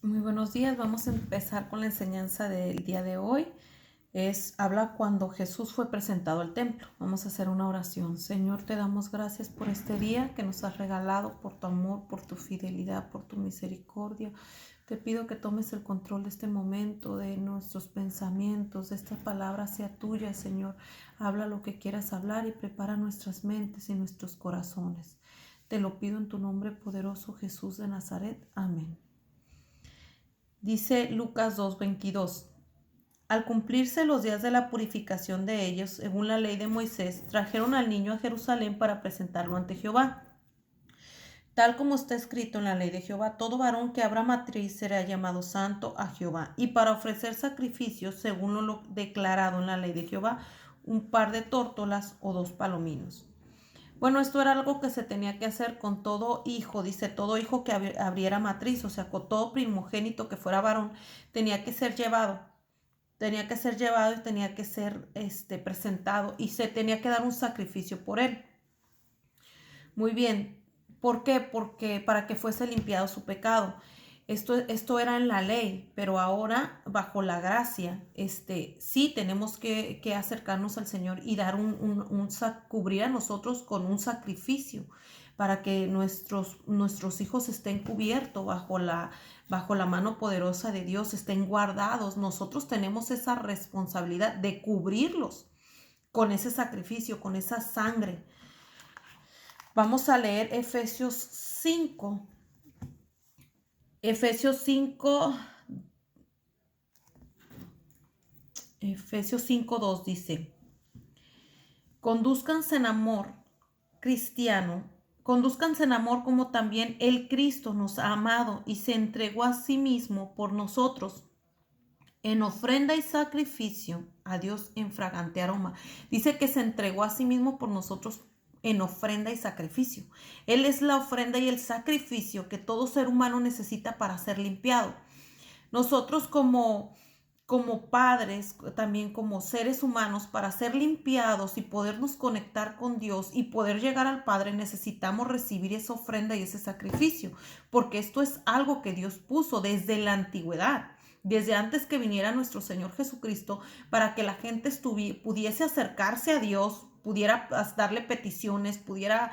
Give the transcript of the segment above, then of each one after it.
Muy buenos días, vamos a empezar con la enseñanza del día de hoy. Habla cuando Jesús fue presentado al templo. Vamos a hacer una oración. Señor, te damos gracias por este día que nos has regalado, por tu amor, por tu fidelidad, por tu misericordia. Te pido que tomes el control de este momento, de nuestros pensamientos, de esta palabra sea tuya, Señor. Habla lo que quieras hablar y prepara nuestras mentes y nuestros corazones. Te lo pido en tu nombre poderoso, Jesús de Nazaret. Amén. Dice Lucas 2:22. Al cumplirse los días de la purificación de ellos, según la ley de Moisés, trajeron al niño a Jerusalén para presentarlo ante Jehová. Tal como está escrito en la ley de Jehová, todo varón que abra matriz será llamado santo a Jehová. Y para ofrecer sacrificios, según lo declarado en la ley de Jehová, un par de tórtolas o 2 palominos. Bueno, esto era algo que se tenía que hacer con todo hijo, dice, todo hijo que abriera matriz, o sea, con todo primogénito que fuera varón, tenía que ser llevado, y tenía que ser presentado y se tenía que dar un sacrificio por él. Muy bien, ¿por qué? Porque para que fuese limpiado su pecado. Esto era en la ley, pero ahora bajo la gracia, sí tenemos que acercarnos al Señor y dar cubrir a nosotros con un sacrificio para que nuestros hijos estén cubiertos bajo la mano poderosa de Dios, estén guardados. Nosotros tenemos esa responsabilidad de cubrirlos con ese sacrificio, con esa sangre. Vamos a leer Efesios 5. Efesios 5, Efesios 5:2 dice, condúzcanse en amor cristiano, condúzcanse en amor como también el Cristo nos ha amado y se entregó a sí mismo por nosotros en ofrenda y sacrificio a Dios en fragante aroma. Dice que se entregó a sí mismo por nosotros en ofrenda y sacrificio. Él es la ofrenda y el sacrificio que todo ser humano necesita para ser limpiado. Nosotros como padres, también como seres humanos, para ser limpiados y podernos conectar con Dios y poder llegar al Padre, necesitamos recibir esa ofrenda y ese sacrificio, porque esto es algo que Dios puso desde la antigüedad, desde antes que viniera nuestro Señor Jesucristo, para que la gente pudiese acercarse a Dios, pudiera darle peticiones, pudiera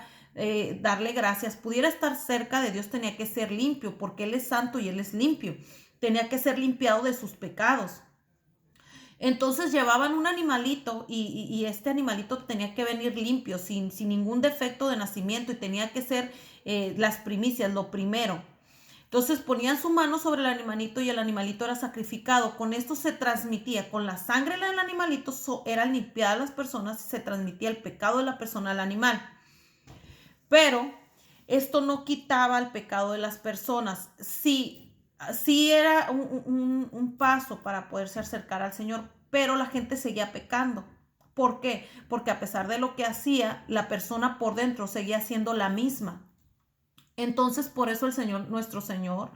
darle gracias, pudiera estar cerca de Dios, tenía que ser limpio, porque Él es santo y Él es limpio. Tenía que ser limpiado de sus pecados. Entonces llevaban un animalito y este animalito tenía que venir limpio, sin ningún defecto de nacimiento y tenía que ser las primicias, lo primero. Entonces ponían su mano sobre el animalito y el animalito era sacrificado. Con esto se transmitía, con la sangre del animalito eran limpiadas las personas y se transmitía el pecado de la persona al animal. Pero esto no quitaba el pecado de las personas. Sí era un paso para poderse acercar al Señor, pero la gente seguía pecando. ¿Por qué? Porque a pesar de lo que hacía, la persona por dentro seguía siendo la misma. Entonces, por eso el Señor, nuestro Señor,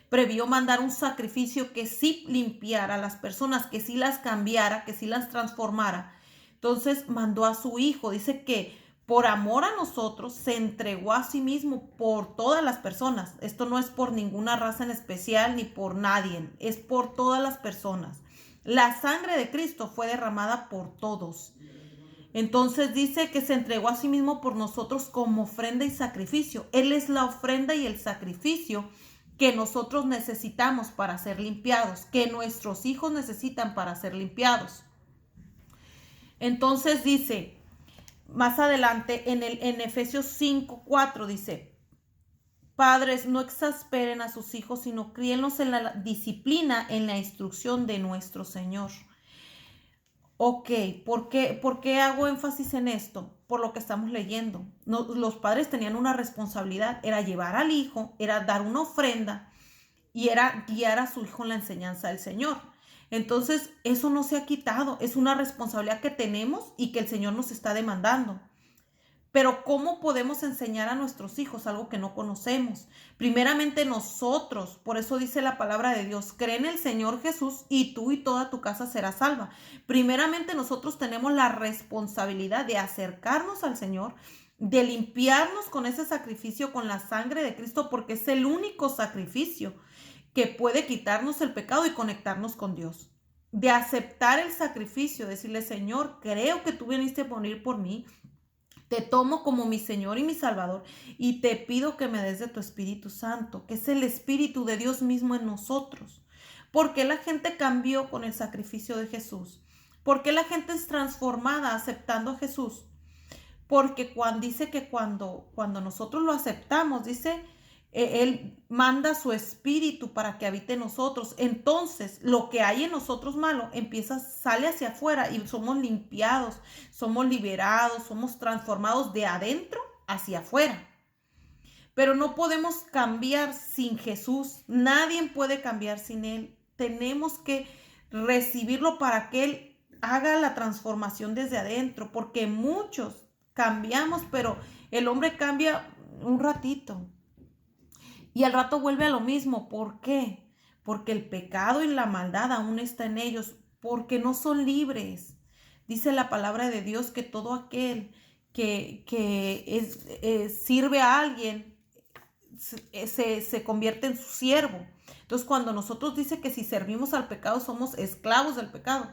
previó mandar un sacrificio que sí limpiara a las personas, que sí las cambiara, que sí las transformara. Entonces mandó a su Hijo. Dice que por amor a nosotros se entregó a sí mismo por todas las personas. Esto no es por ninguna raza en especial ni por nadie, es por todas las personas. La sangre de Cristo fue derramada por todos. Entonces dice que se entregó a sí mismo por nosotros como ofrenda y sacrificio. Él es la ofrenda y el sacrificio que nosotros necesitamos para ser limpiados, que nuestros hijos necesitan para ser limpiados. Entonces dice, más adelante en Efesios 5:4 dice, padres, no exasperen a sus hijos, sino críenlos en la disciplina, en la instrucción de nuestro Señor. Ok, ¿por qué hago énfasis en esto? Por lo que estamos leyendo. No, los padres tenían una responsabilidad, era llevar al hijo, era dar una ofrenda y era guiar a su hijo en la enseñanza del Señor. Entonces, eso no se ha quitado, es una responsabilidad que tenemos y que el Señor nos está demandando. Pero ¿cómo podemos enseñar a nuestros hijos algo que no conocemos? Primeramente nosotros, por eso dice la palabra de Dios, cree en el Señor Jesús y tú y toda tu casa será salva. Primeramente nosotros tenemos la responsabilidad de acercarnos al Señor, de limpiarnos con ese sacrificio, con la sangre de Cristo, porque es el único sacrificio que puede quitarnos el pecado y conectarnos con Dios. De aceptar el sacrificio, decirle, Señor, creo que tú viniste a morir por mí, te tomo como mi Señor y mi Salvador y te pido que me des de tu Espíritu Santo, que es el Espíritu de Dios mismo en nosotros. ¿Por qué la gente cambió con el sacrificio de Jesús? ¿Por qué la gente es transformada aceptando a Jesús? Porque dice que cuando nosotros lo aceptamos, dice, Él manda su espíritu para que habite en nosotros. Entonces, lo que hay en nosotros malo sale hacia afuera y somos limpiados, somos liberados, somos transformados de adentro hacia afuera. Pero no podemos cambiar sin Jesús. Nadie puede cambiar sin Él. Tenemos que recibirlo para que Él haga la transformación desde adentro, porque muchos cambiamos, pero el hombre cambia un ratito y al rato vuelve a lo mismo. ¿Por qué? Porque el pecado y la maldad aún está en ellos, porque no son libres. Dice la palabra de Dios que todo aquel que sirve a alguien se convierte en su siervo. Entonces, cuando nosotros dice que si servimos al pecado somos esclavos del pecado,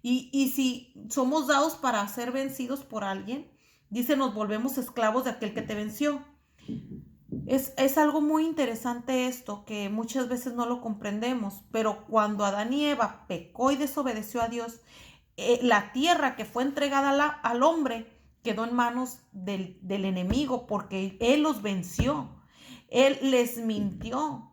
y si somos dados para ser vencidos por alguien, dice, nos volvemos esclavos de aquel que te venció. Es algo muy interesante esto, que muchas veces no lo comprendemos, pero cuando Adán y Eva pecó y desobedeció a Dios, la tierra que fue entregada al hombre quedó en manos del enemigo, porque él los venció. Él les mintió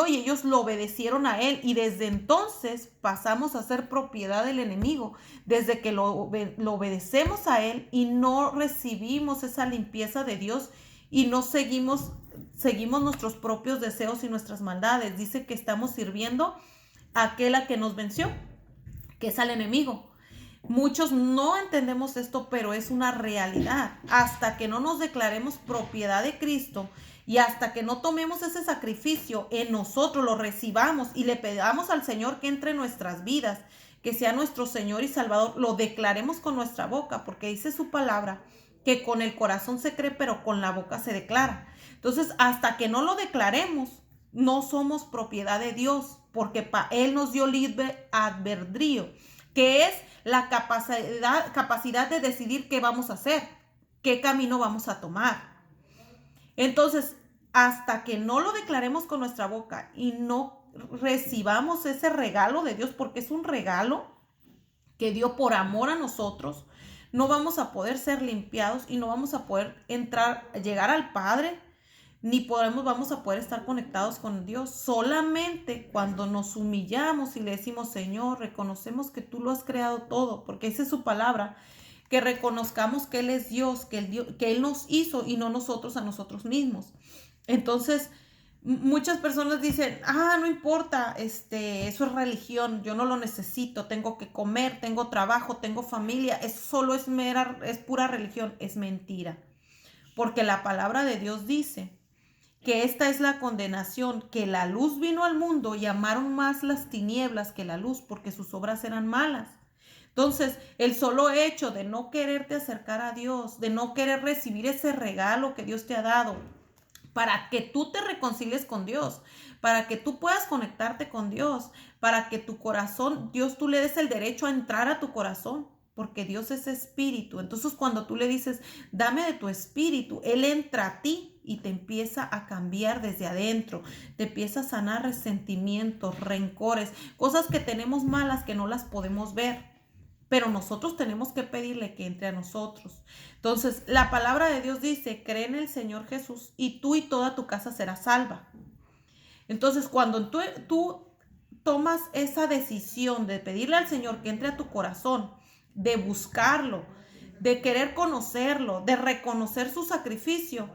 y ellos lo obedecieron a él, y desde entonces pasamos a ser propiedad del enemigo, desde que lo obedecemos a él y no recibimos esa limpieza de Dios y no seguimos nuestros propios deseos y nuestras maldades. Dice que estamos sirviendo a aquel a que nos venció, que es al enemigo. Muchos no entendemos esto, pero es una realidad. Hasta que no nos declaremos propiedad de Cristo y hasta que no tomemos ese sacrificio en nosotros, lo recibamos y le pedamos al Señor que entre en nuestras vidas, que sea nuestro Señor y Salvador, lo declaremos con nuestra boca, porque dice su palabra que con el corazón se cree, pero con la boca se declara. Entonces, hasta que no lo declaremos, no somos propiedad de Dios, porque Él nos dio libre albedrío, que es la capacidad de decidir qué vamos a hacer, qué camino vamos a tomar. Entonces, hasta que no lo declaremos con nuestra boca y no recibamos ese regalo de Dios, porque es un regalo que dio por amor a nosotros, no vamos a poder ser limpiados y no vamos a poder llegar al Padre, ni vamos a poder estar conectados con Dios. Solamente cuando nos humillamos y le decimos, Señor, reconocemos que tú lo has creado todo, porque esa es su palabra, que reconozcamos que Él es Dios, que Él nos hizo y no nosotros a nosotros mismos. Entonces, muchas personas dicen, no importa, eso es religión, yo no lo necesito, tengo que comer, tengo trabajo, tengo familia, eso solo es pura religión. Es mentira, porque la palabra de Dios dice que esta es la condenación, que la luz vino al mundo y amaron más las tinieblas que la luz, porque sus obras eran malas. Entonces, el solo hecho de no quererte acercar a Dios, de no querer recibir ese regalo que Dios te ha dado, para que tú te reconcilies con Dios, para que tú puedas conectarte con Dios, para que tu corazón, tú le des el derecho a entrar a tu corazón, porque Dios es espíritu. Entonces, cuando tú le dices, dame de tu espíritu, Él entra a ti y te empieza a cambiar desde adentro, te empieza a sanar resentimientos, rencores, cosas que tenemos malas que no las podemos ver, pero nosotros tenemos que pedirle que entre a nosotros. Entonces, la palabra de Dios dice, cree en el Señor Jesús y tú y toda tu casa será salva. Entonces, cuando tú tomas esa decisión de pedirle al Señor que entre a tu corazón, de buscarlo, de querer conocerlo, de reconocer su sacrificio,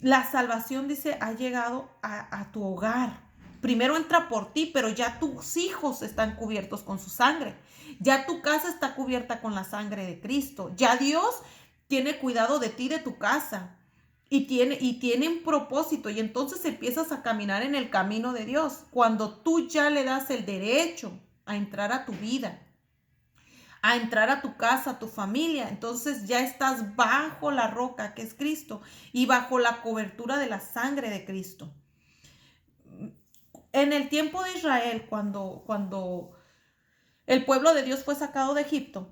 la salvación, dice, ha llegado a tu hogar. Primero entra por ti, pero ya tus hijos están cubiertos con su sangre. Ya tu casa está cubierta con la sangre de Cristo. Ya Dios tiene cuidado de ti, de tu casa. Y tiene un propósito. Y entonces empiezas a caminar en el camino de Dios. Cuando tú ya le das el derecho a entrar a tu vida, a entrar a tu casa, a tu familia, entonces ya estás bajo la roca que es Cristo y bajo la cobertura de la sangre de Cristo. En el tiempo de Israel, cuando el pueblo de Dios fue sacado de Egipto,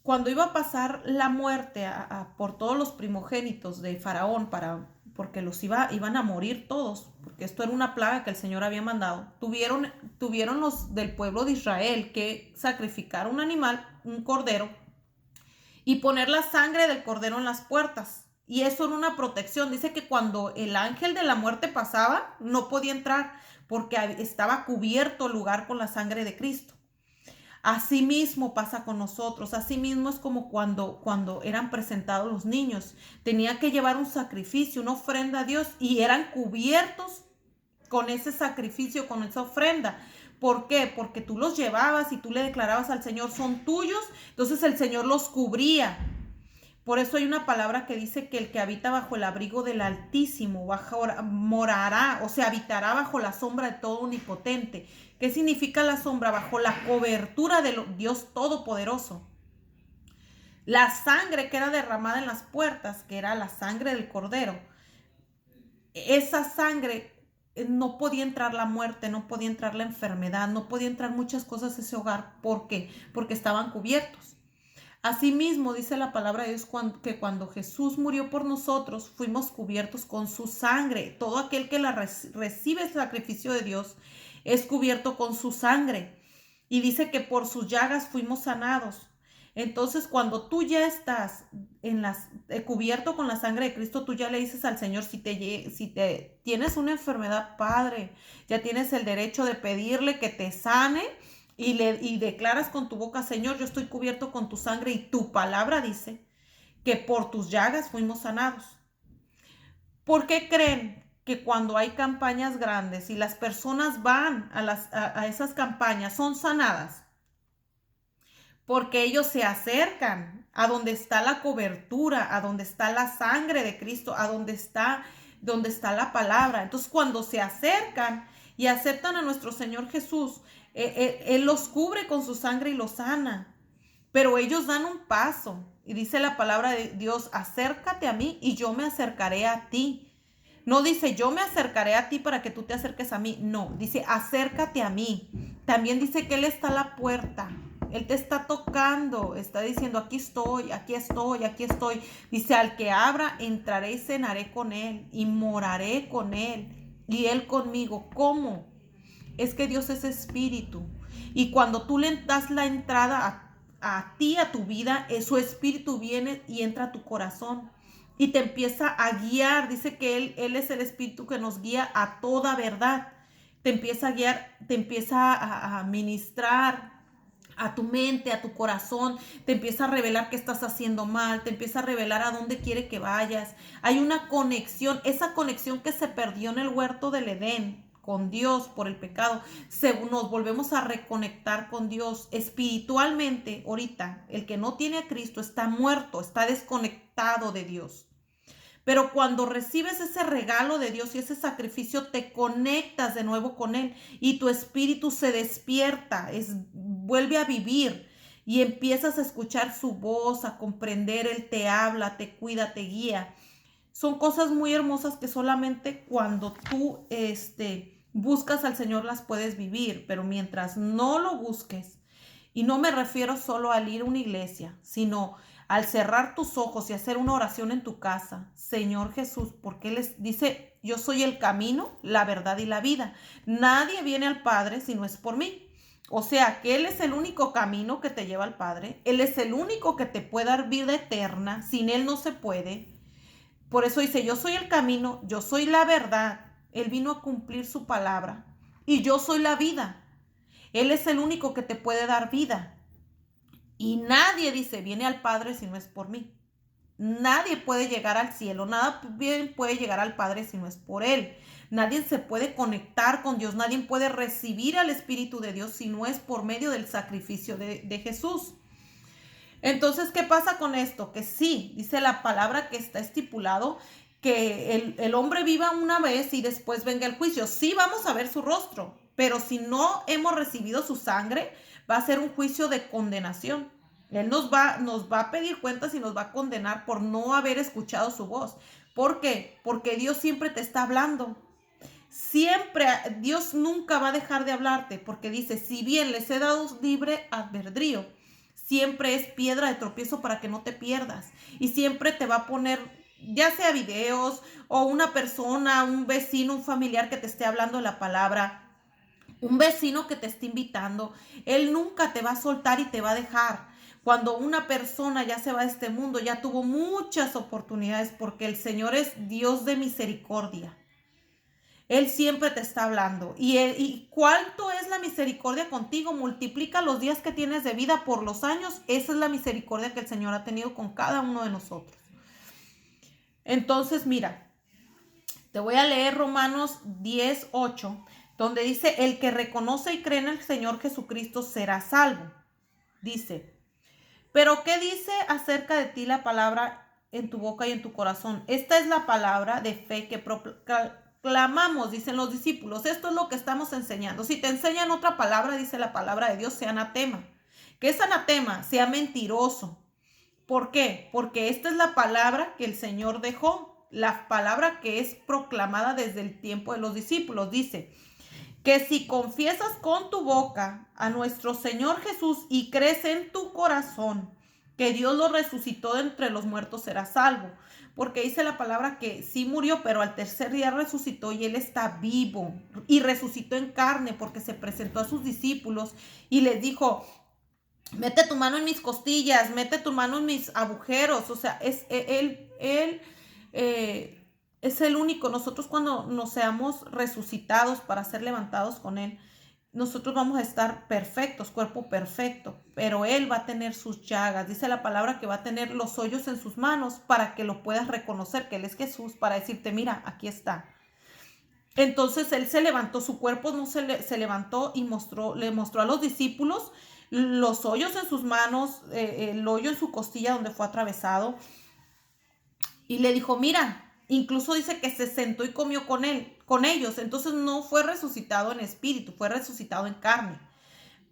cuando iba a pasar la muerte por todos los primogénitos de Faraón, porque iban a morir todos, porque esto era una plaga que el Señor había mandado, tuvieron los del pueblo de Israel que sacrificar un animal, un cordero, y poner la sangre del cordero en las puertas. Y eso era una protección. Dice que cuando el ángel de la muerte pasaba, no podía entrar porque estaba cubierto el lugar con la sangre de Cristo. Así mismo pasa con nosotros. Así mismo es como cuando eran presentados los niños. Tenía que llevar un sacrificio, una ofrenda a Dios, y eran cubiertos con ese sacrificio, con esa ofrenda. ¿Por qué? Porque tú los llevabas y tú le declarabas al Señor, son tuyos, entonces el Señor los cubría. Por eso hay una palabra que dice que el que habita bajo el abrigo del Altísimo morará, o sea, habitará bajo la sombra de todo omnipotente. ¿Qué significa la sombra? Bajo la cobertura de Dios Todopoderoso. La sangre que era derramada en las puertas, que era la sangre del Cordero, esa sangre no podía entrar la muerte, no podía entrar la enfermedad, no podía entrar muchas cosas a ese hogar. ¿Por qué? Porque estaban cubiertos. Asimismo, dice la palabra de Dios que cuando Jesús murió por nosotros, fuimos cubiertos con su sangre. Todo aquel que recibe el sacrificio de Dios es cubierto con su sangre. Y dice que por sus llagas fuimos sanados. Entonces, cuando tú ya estás cubierto con la sangre de Cristo, tú ya le dices al Señor, si te tienes una enfermedad, Padre, ya tienes el derecho de pedirle que te sane y declaras con tu boca, Señor, yo estoy cubierto con tu sangre y tu palabra dice que por tus llagas fuimos sanados. ¿Por qué creen que cuando hay campañas grandes y las personas van a esas campañas son sanadas? Porque ellos se acercan a donde está la cobertura, a donde está la sangre de Cristo, a donde está la palabra. Entonces, cuando se acercan y aceptan a nuestro Señor Jesús, Él los cubre con su sangre y los sana. Pero ellos dan un paso y dice la palabra de Dios, acércate a mí y yo me acercaré a ti. No dice, yo me acercaré a ti para que tú te acerques a mí. No, dice, acércate a mí. También dice que Él está a la puerta. Él te está tocando, está diciendo, aquí estoy, aquí estoy, aquí estoy. Dice, al que abra, entraré y cenaré con Él y moraré con Él y Él conmigo. ¿Cómo? Es que Dios es espíritu. Y cuando tú le das la entrada a ti, a tu vida, su espíritu viene y entra a tu corazón y te empieza a guiar. Dice que Él es el espíritu que nos guía a toda verdad. Te empieza a guiar, te empieza a ministrar a tu mente, a tu corazón, te empieza a revelar qué estás haciendo mal, te empieza a revelar a dónde quiere que vayas. Hay una conexión, esa conexión que se perdió en el huerto del Edén con Dios por el pecado, nos volvemos a reconectar con Dios espiritualmente. Ahorita, el que no tiene a Cristo está muerto, está desconectado de Dios. Pero cuando recibes ese regalo de Dios y ese sacrificio, te conectas de nuevo con Él y tu espíritu se despierta, vuelve a vivir y empiezas a escuchar su voz, a comprender. Él te habla, te cuida, te guía. Son cosas muy hermosas que solamente cuando tú buscas al Señor las puedes vivir, pero mientras no lo busques, y no me refiero solo al ir a una iglesia, sino al cerrar tus ojos y hacer una oración en tu casa, Señor Jesús, porque Él dice, yo soy el camino, la verdad y la vida. Nadie viene al Padre si no es por mí. O sea, que Él es el único camino que te lleva al Padre. Él es el único que te puede dar vida eterna. Sin Él no se puede. Por eso dice, yo soy el camino, yo soy la verdad. Él vino a cumplir su palabra. Y yo soy la vida. Él es el único que te puede dar vida. Y nadie dice, viene al Padre si no es por mí. Nadie puede llegar al cielo, nada bien puede llegar al Padre si no es por Él. Nadie se puede conectar con Dios, nadie puede recibir al Espíritu de Dios si no es por medio del sacrificio de Jesús. Entonces, ¿qué pasa con esto? Que sí, dice la palabra que está estipulado que el hombre viva una vez y después venga el juicio. Sí, vamos a ver su rostro, pero si no hemos recibido su sangre, va a ser un juicio de condenación. Él nos va a pedir cuentas y nos va a condenar por no haber escuchado su voz. ¿Por qué? Porque Dios siempre te está hablando. Siempre, Dios nunca va a dejar de hablarte, porque dice, si bien les he dado libre albedrío, siempre es piedra de tropiezo para que no te pierdas. Y siempre te va a poner, ya sea videos o una persona, un vecino, un familiar que te esté hablando de la palabra, un vecino que te esté invitando. Él nunca te va a soltar y te va a dejar. Cuando una persona ya se va de este mundo, ya tuvo muchas oportunidades, porque el Señor es Dios de misericordia. Él siempre te está hablando. ¿Y cuánto es la misericordia contigo? Multiplica los días que tienes de vida por los años. Esa es la misericordia que el Señor ha tenido con cada uno de nosotros. Entonces, mira, te voy a leer Romanos 10:8, donde dice, el que reconoce y cree en el Señor Jesucristo será salvo. Dice, pero ¿qué dice acerca de ti la palabra en tu boca y en tu corazón? Esta es la palabra de fe que proclamamos, dicen los discípulos. Esto es lo que estamos enseñando. Si te enseñan otra palabra, dice la palabra de Dios, sea anatema. ¿Qué es anatema? Sea mentiroso. ¿Por qué? Porque esta es la palabra que el Señor dejó, la palabra que es proclamada desde el tiempo de los discípulos. Dice que si confiesas con tu boca a nuestro Señor Jesús y crees en tu corazón que Dios lo resucitó de entre los muertos, serás salvo. Porque dice la palabra que sí murió, pero al tercer día resucitó y Él está vivo. Y resucitó en carne porque se presentó a sus discípulos y les dijo, mete tu mano en mis costillas, mete tu mano en mis agujeros. O sea, Él es el único. Nosotros cuando nos seamos resucitados para ser levantados con Él, nosotros vamos a estar perfectos, cuerpo perfecto, pero Él va a tener sus llagas. Dice la palabra que va a tener los hoyos en sus manos para que lo puedas reconocer, que Él es Jesús, para decirte, mira, aquí está. Entonces Él se levantó, su cuerpo no se levantó y le mostró a los discípulos los hoyos en sus manos, el hoyo en su costilla donde fue atravesado. Y le dijo, mira, incluso dice que se sentó y comió con ellos. Entonces no fue resucitado en espíritu, fue resucitado en carne.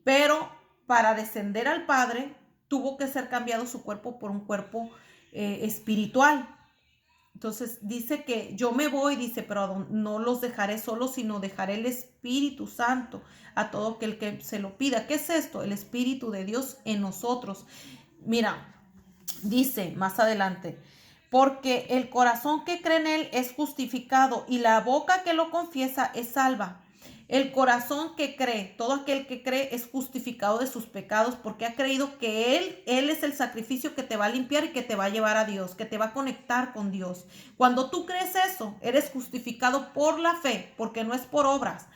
Pero para descender al Padre, tuvo que ser cambiado su cuerpo por un cuerpo espiritual. Entonces dice que yo me voy, dice, pero no los dejaré solos, sino dejaré el Espíritu Santo a todo aquel que se lo pida. ¿Qué es esto? El Espíritu de Dios en nosotros. Mira, dice más adelante, porque el corazón que cree en Él es justificado y la boca que lo confiesa es salva. El corazón que cree, todo aquel que cree es justificado de sus pecados porque ha creído que Él es el sacrificio que te va a limpiar y que te va a llevar a Dios, que te va a conectar con Dios. Cuando tú crees eso, eres justificado por la fe, porque no es por obras.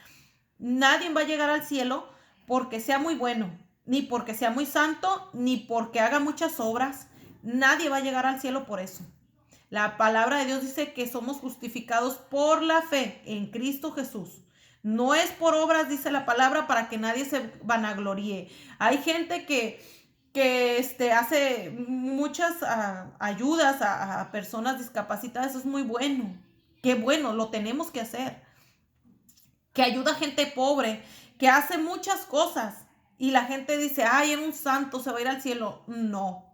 Nadie va a llegar al cielo porque sea muy bueno, ni porque sea muy santo, ni porque haga muchas obras. Nadie va a llegar al cielo por eso. La palabra de Dios dice que somos justificados por la fe en Cristo Jesús. No es por obras, dice la palabra, para que nadie se vanagloríe. Hay gente que hace muchas ayudas a personas discapacitadas. Eso es muy bueno. Qué bueno, lo tenemos que hacer. Que ayuda a gente pobre, que hace muchas cosas. Y la gente dice, ay, era un santo, se va a ir al cielo. No.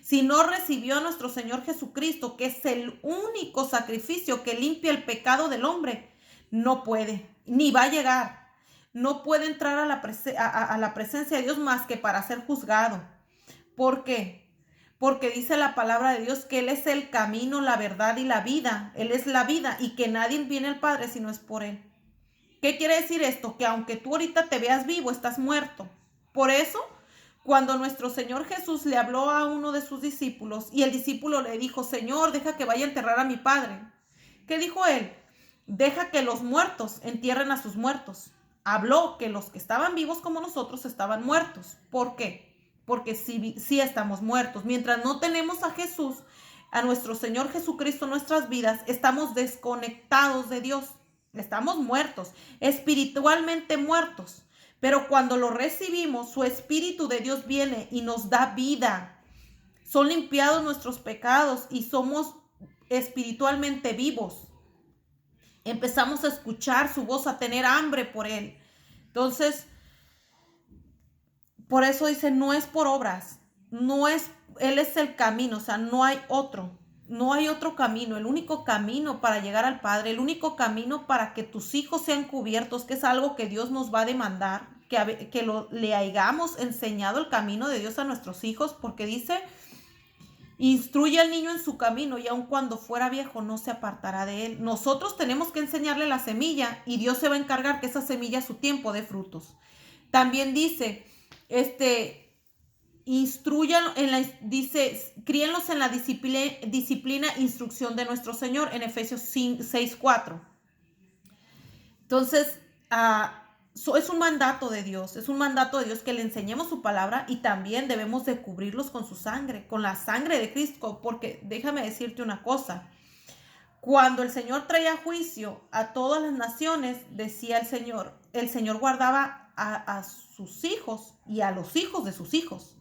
Si no recibió a nuestro Señor Jesucristo, que es el único sacrificio que limpia el pecado del hombre, no puede, ni va a llegar. No puede entrar a la presencia de Dios más que para ser juzgado. ¿Por qué? Porque dice la palabra de Dios que Él es el camino, la verdad y la vida. Él es la vida y que nadie viene al Padre si no es por Él. ¿Qué quiere decir esto? Que aunque tú ahorita te veas vivo, estás muerto. Por eso, cuando nuestro Señor Jesús le habló a uno de sus discípulos y el discípulo le dijo, Señor, deja que vaya a enterrar a mi padre. ¿Qué dijo Él? Deja que los muertos entierren a sus muertos. Habló que los que estaban vivos como nosotros estaban muertos. ¿Por qué? Porque sí estamos muertos. Mientras no tenemos a Jesús, a nuestro Señor Jesucristo en nuestras vidas, estamos desconectados de Dios. Estamos muertos, espiritualmente muertos. Pero cuando lo recibimos, su Espíritu de Dios viene y nos da vida. Son limpiados nuestros pecados y somos espiritualmente vivos. Empezamos a escuchar su voz, a tener hambre por Él. Entonces, por eso dice, no es por obras, Él es el camino, o sea, no hay otro. No hay otro camino. El único camino para llegar al Padre, el único camino para que tus hijos sean cubiertos, que es algo que Dios nos va a demandar, le hayamos enseñado el camino de Dios a nuestros hijos, porque dice, instruye al niño en su camino y aun cuando fuera viejo no se apartará de él. Nosotros tenemos que enseñarle la semilla y Dios se va a encargar que esa semilla a su tiempo dé frutos. También dice, críenlos en la disciplina, instrucción de nuestro Señor, en Efesios 6:4. Entonces, es un mandato de Dios, que le enseñemos su palabra y también debemos de cubrirlos con su sangre, con la sangre de Cristo, porque déjame decirte una cosa. Cuando el Señor traía juicio a todas las naciones, decía el Señor guardaba a sus hijos y a los hijos de sus hijos.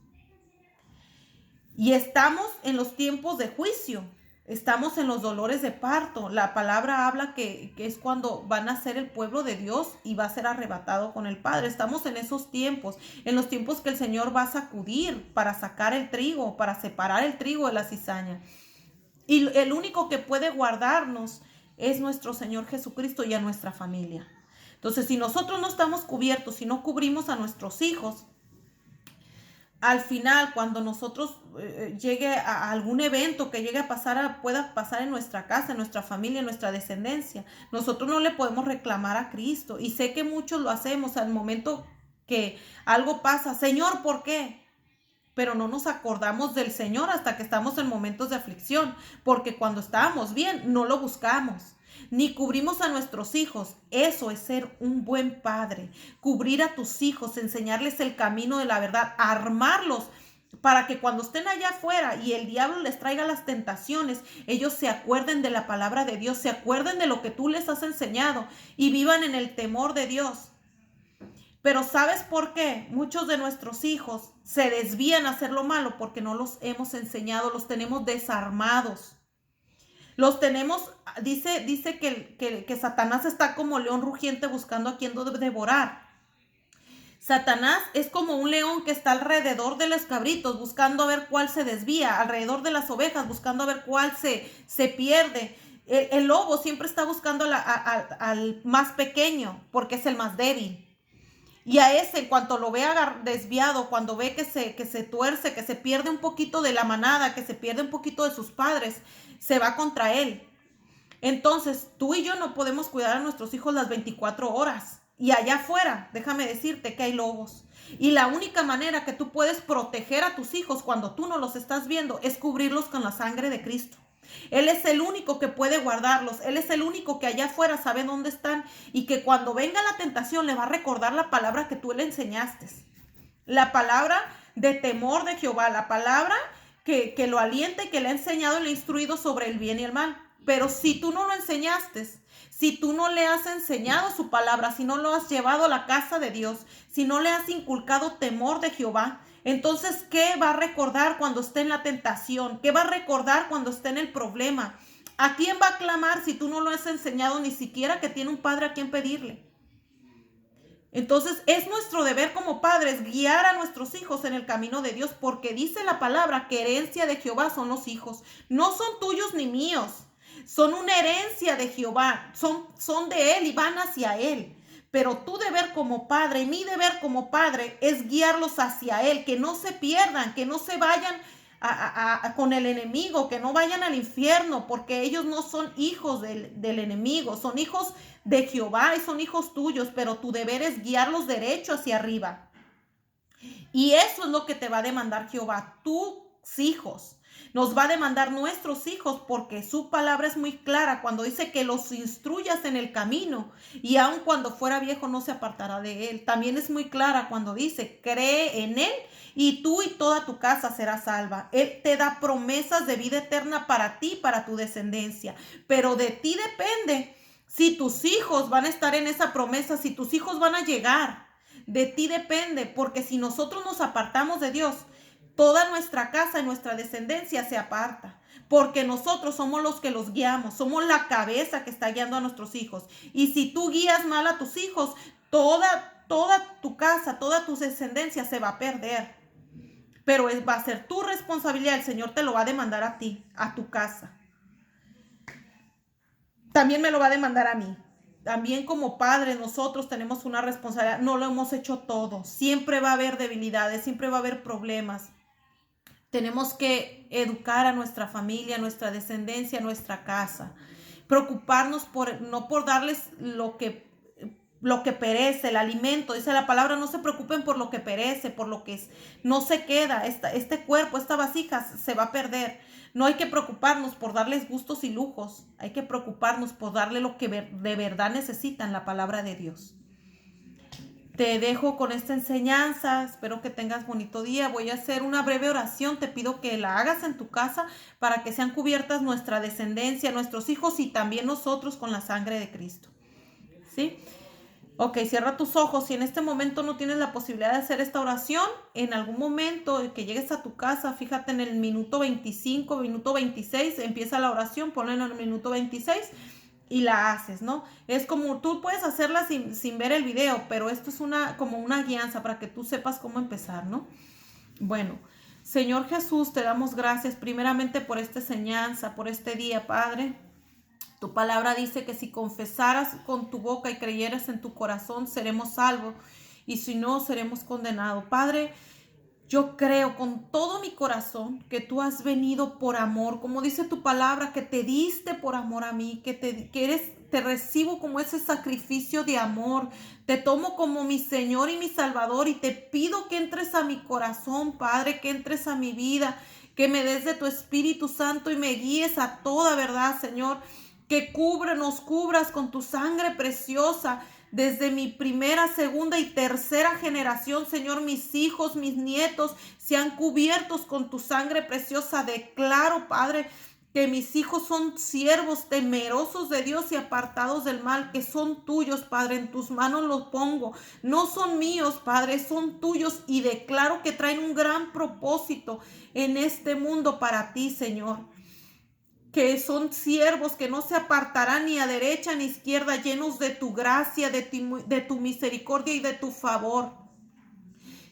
Y estamos en los tiempos de juicio, estamos en los dolores de parto. La palabra habla que es cuando van a ser el pueblo de Dios y va a ser arrebatado con el Padre. Estamos en esos tiempos, en los tiempos que el Señor va a sacudir para sacar el trigo, para separar el trigo de la cizaña. Y el único que puede guardarnos es nuestro Señor Jesucristo y a nuestra familia. Entonces, si nosotros no estamos cubiertos, si no cubrimos a nuestros hijos, al final, cuando nosotros llegue a algún evento que llegue a pasar, pueda pasar en nuestra casa, en nuestra familia, en nuestra descendencia, nosotros no le podemos reclamar a Cristo. Y sé que muchos lo hacemos al momento que algo pasa. Señor, ¿por qué? Pero no nos acordamos del Señor hasta que estamos en momentos de aflicción, porque cuando estábamos bien no lo buscamos, ni cubrimos a nuestros hijos. Eso es ser un buen padre, cubrir a tus hijos, enseñarles el camino de la verdad, armarlos para que cuando estén allá afuera y el diablo les traiga las tentaciones, ellos se acuerden de la palabra de Dios, se acuerden de lo que tú les has enseñado y vivan en el temor de Dios. Pero ¿sabes por qué? Muchos de nuestros hijos se desvían a hacer lo malo porque no los hemos enseñado, los tenemos desarmados. Los tenemos, dice que Satanás está como león rugiente buscando a quien devorar. Satanás es como un león que está alrededor de los cabritos buscando a ver cuál se desvía, alrededor de las ovejas buscando a ver cuál se pierde. El lobo siempre está buscando al más pequeño porque es el más débil. Y a ese, en cuanto lo ve desviado, cuando ve que se tuerce, que se pierde un poquito de la manada, que se pierde un poquito de sus padres, se va contra él. Entonces, tú y yo no podemos cuidar a nuestros hijos las 24 horas. Y allá afuera, déjame decirte que hay lobos. Y la única manera que tú puedes proteger a tus hijos cuando tú no los estás viendo es cubrirlos con la sangre de Cristo. Él es el único que puede guardarlos. Él es el único que allá afuera sabe dónde están y que cuando venga la tentación le va a recordar la palabra que tú le enseñaste. La palabra de temor de Jehová, la palabra que lo alienta y que le ha enseñado y le ha instruido sobre el bien y el mal. Pero si tú no lo enseñaste, si tú no le has enseñado su palabra, si no lo has llevado a la casa de Dios, si no le has inculcado temor de Jehová, entonces, ¿qué va a recordar cuando esté en la tentación? ¿Qué va a recordar cuando esté en el problema? ¿A quién va a clamar si tú no lo has enseñado ni siquiera que tiene un padre a quien pedirle? Entonces, es nuestro deber como padres guiar a nuestros hijos en el camino de Dios, porque dice la palabra que herencia de Jehová son los hijos. No son tuyos ni míos, son una herencia de Jehová, son de Él y van hacia Él. Pero tu deber como padre y mi deber como padre es guiarlos hacia Él, que no se pierdan, que no se vayan con el enemigo, que no vayan al infierno, porque ellos no son hijos del enemigo, son hijos de Jehová y son hijos tuyos, pero tu deber es guiarlos derecho hacia arriba. Y eso es lo que te va a demandar Jehová, tus hijos. Nos va a demandar nuestros hijos porque su palabra es muy clara cuando dice que los instruyas en el camino y aun cuando fuera viejo no se apartará de él. También es muy clara cuando dice, cree en él y tú y toda tu casa será salva. Él te da promesas de vida eterna para ti, para tu descendencia, pero de ti depende si tus hijos van a estar en esa promesa, si tus hijos van a llegar. De ti depende, porque si nosotros nos apartamos de Dios, toda nuestra casa y nuestra descendencia se aparta, porque nosotros somos los que los guiamos, somos la cabeza que está guiando a nuestros hijos. Y si tú guías mal a tus hijos, toda tu casa, toda tu descendencia se va a perder. pero va a ser tu responsabilidad. El Señor te lo va a demandar a ti, a tu casa. También me lo va a demandar a mí. También como padres nosotros tenemos una responsabilidad. No lo hemos hecho todo. Siempre va a haber debilidades, siempre va a haber problemas. Tenemos que educar a nuestra familia, a nuestra descendencia, a nuestra casa. Preocuparnos no por darles lo que perece, el alimento. Dice la palabra, no se preocupen por lo que perece, por lo que no se queda. Este cuerpo, esta vasija se va a perder. No hay que preocuparnos por darles gustos y lujos. Hay que preocuparnos por darle lo que de verdad necesitan, la palabra de Dios. Te dejo con esta enseñanza, espero que tengas bonito día. Voy a hacer una breve oración, te pido que la hagas en tu casa para que sean cubiertas nuestra descendencia, nuestros hijos y también nosotros con la sangre de Cristo. ¿Sí? Ok, cierra tus ojos. Si en este momento no tienes la posibilidad de hacer esta oración, en algún momento que llegues a tu casa, fíjate en el minuto 25, minuto 26, empieza la oración, ponla en el minuto 26 y la haces, ¿no? Es como, tú puedes hacerla sin ver el video, pero esto es como una guianza para que tú sepas cómo empezar, ¿no? Bueno, Señor Jesús, te damos gracias primeramente por esta enseñanza, por este día, Padre. Tu palabra dice que si confesaras con tu boca y creyeras en tu corazón, seremos salvos, y si no, seremos condenados. Padre, yo creo con todo mi corazón que tú has venido por amor, como dice tu palabra, que te diste por amor a mí, que te recibo como ese sacrificio de amor, te tomo como mi Señor y mi Salvador y te pido que entres a mi corazón, Padre, que entres a mi vida, que me des de tu Espíritu Santo y me guíes a toda verdad, Señor, que nos cubras con tu sangre preciosa. Desde mi primera, segunda y tercera generación, Señor, mis hijos, mis nietos sean cubiertos con tu sangre preciosa. Declaro, Padre, que mis hijos son siervos temerosos de Dios y apartados del mal, que son tuyos, Padre, en tus manos los pongo. No son míos, Padre, son tuyos y declaro que traen un gran propósito en este mundo para ti, Señor. Que son siervos que no se apartarán ni a derecha ni a izquierda, llenos de tu gracia, de tu misericordia y de tu favor.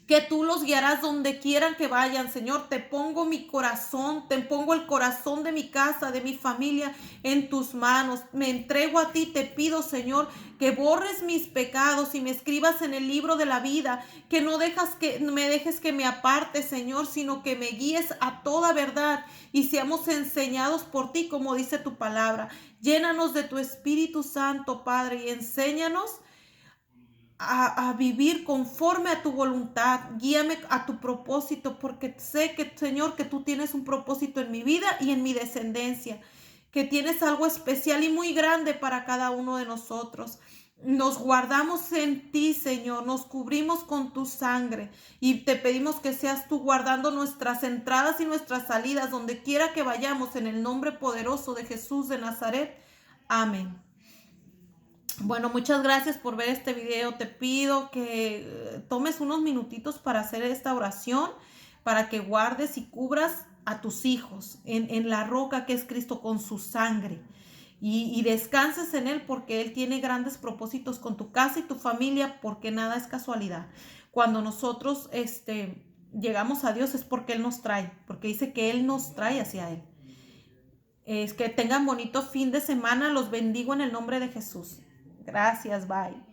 Que tú los guiarás donde quieran que vayan, Señor. Te pongo mi corazón, te pongo el corazón de mi casa, de mi familia en tus manos. Me entrego a ti, te pido, Señor, que borres mis pecados y me escribas en el libro de la vida. Que no me dejes que me aparte, Señor, sino que me guíes a toda verdad y seamos enseñados por ti, como dice tu palabra. Llénanos de tu Espíritu Santo, Padre, y enséñanos a vivir conforme a tu voluntad. Guíame a tu propósito, porque sé que, Señor, que tú tienes un propósito en mi vida y en mi descendencia, que tienes algo especial y muy grande para cada uno de nosotros. Nos guardamos en ti, Señor, nos cubrimos con tu sangre y te pedimos que seas tú guardando nuestras entradas y nuestras salidas donde quiera que vayamos, en el nombre poderoso de Jesús de Nazaret. Amén. Bueno, muchas gracias por ver este video. Te pido que tomes unos minutitos para hacer esta oración, para que guardes y cubras a tus hijos en la roca que es Cristo con su sangre. Y descanses en Él, porque Él tiene grandes propósitos con tu casa y tu familia, porque nada es casualidad. Cuando nosotros llegamos a Dios es porque Él nos trae, porque dice que Él nos trae hacia Él. Es que tengan bonito fin de semana. Los bendigo en el nombre de Jesús. Gracias, bye.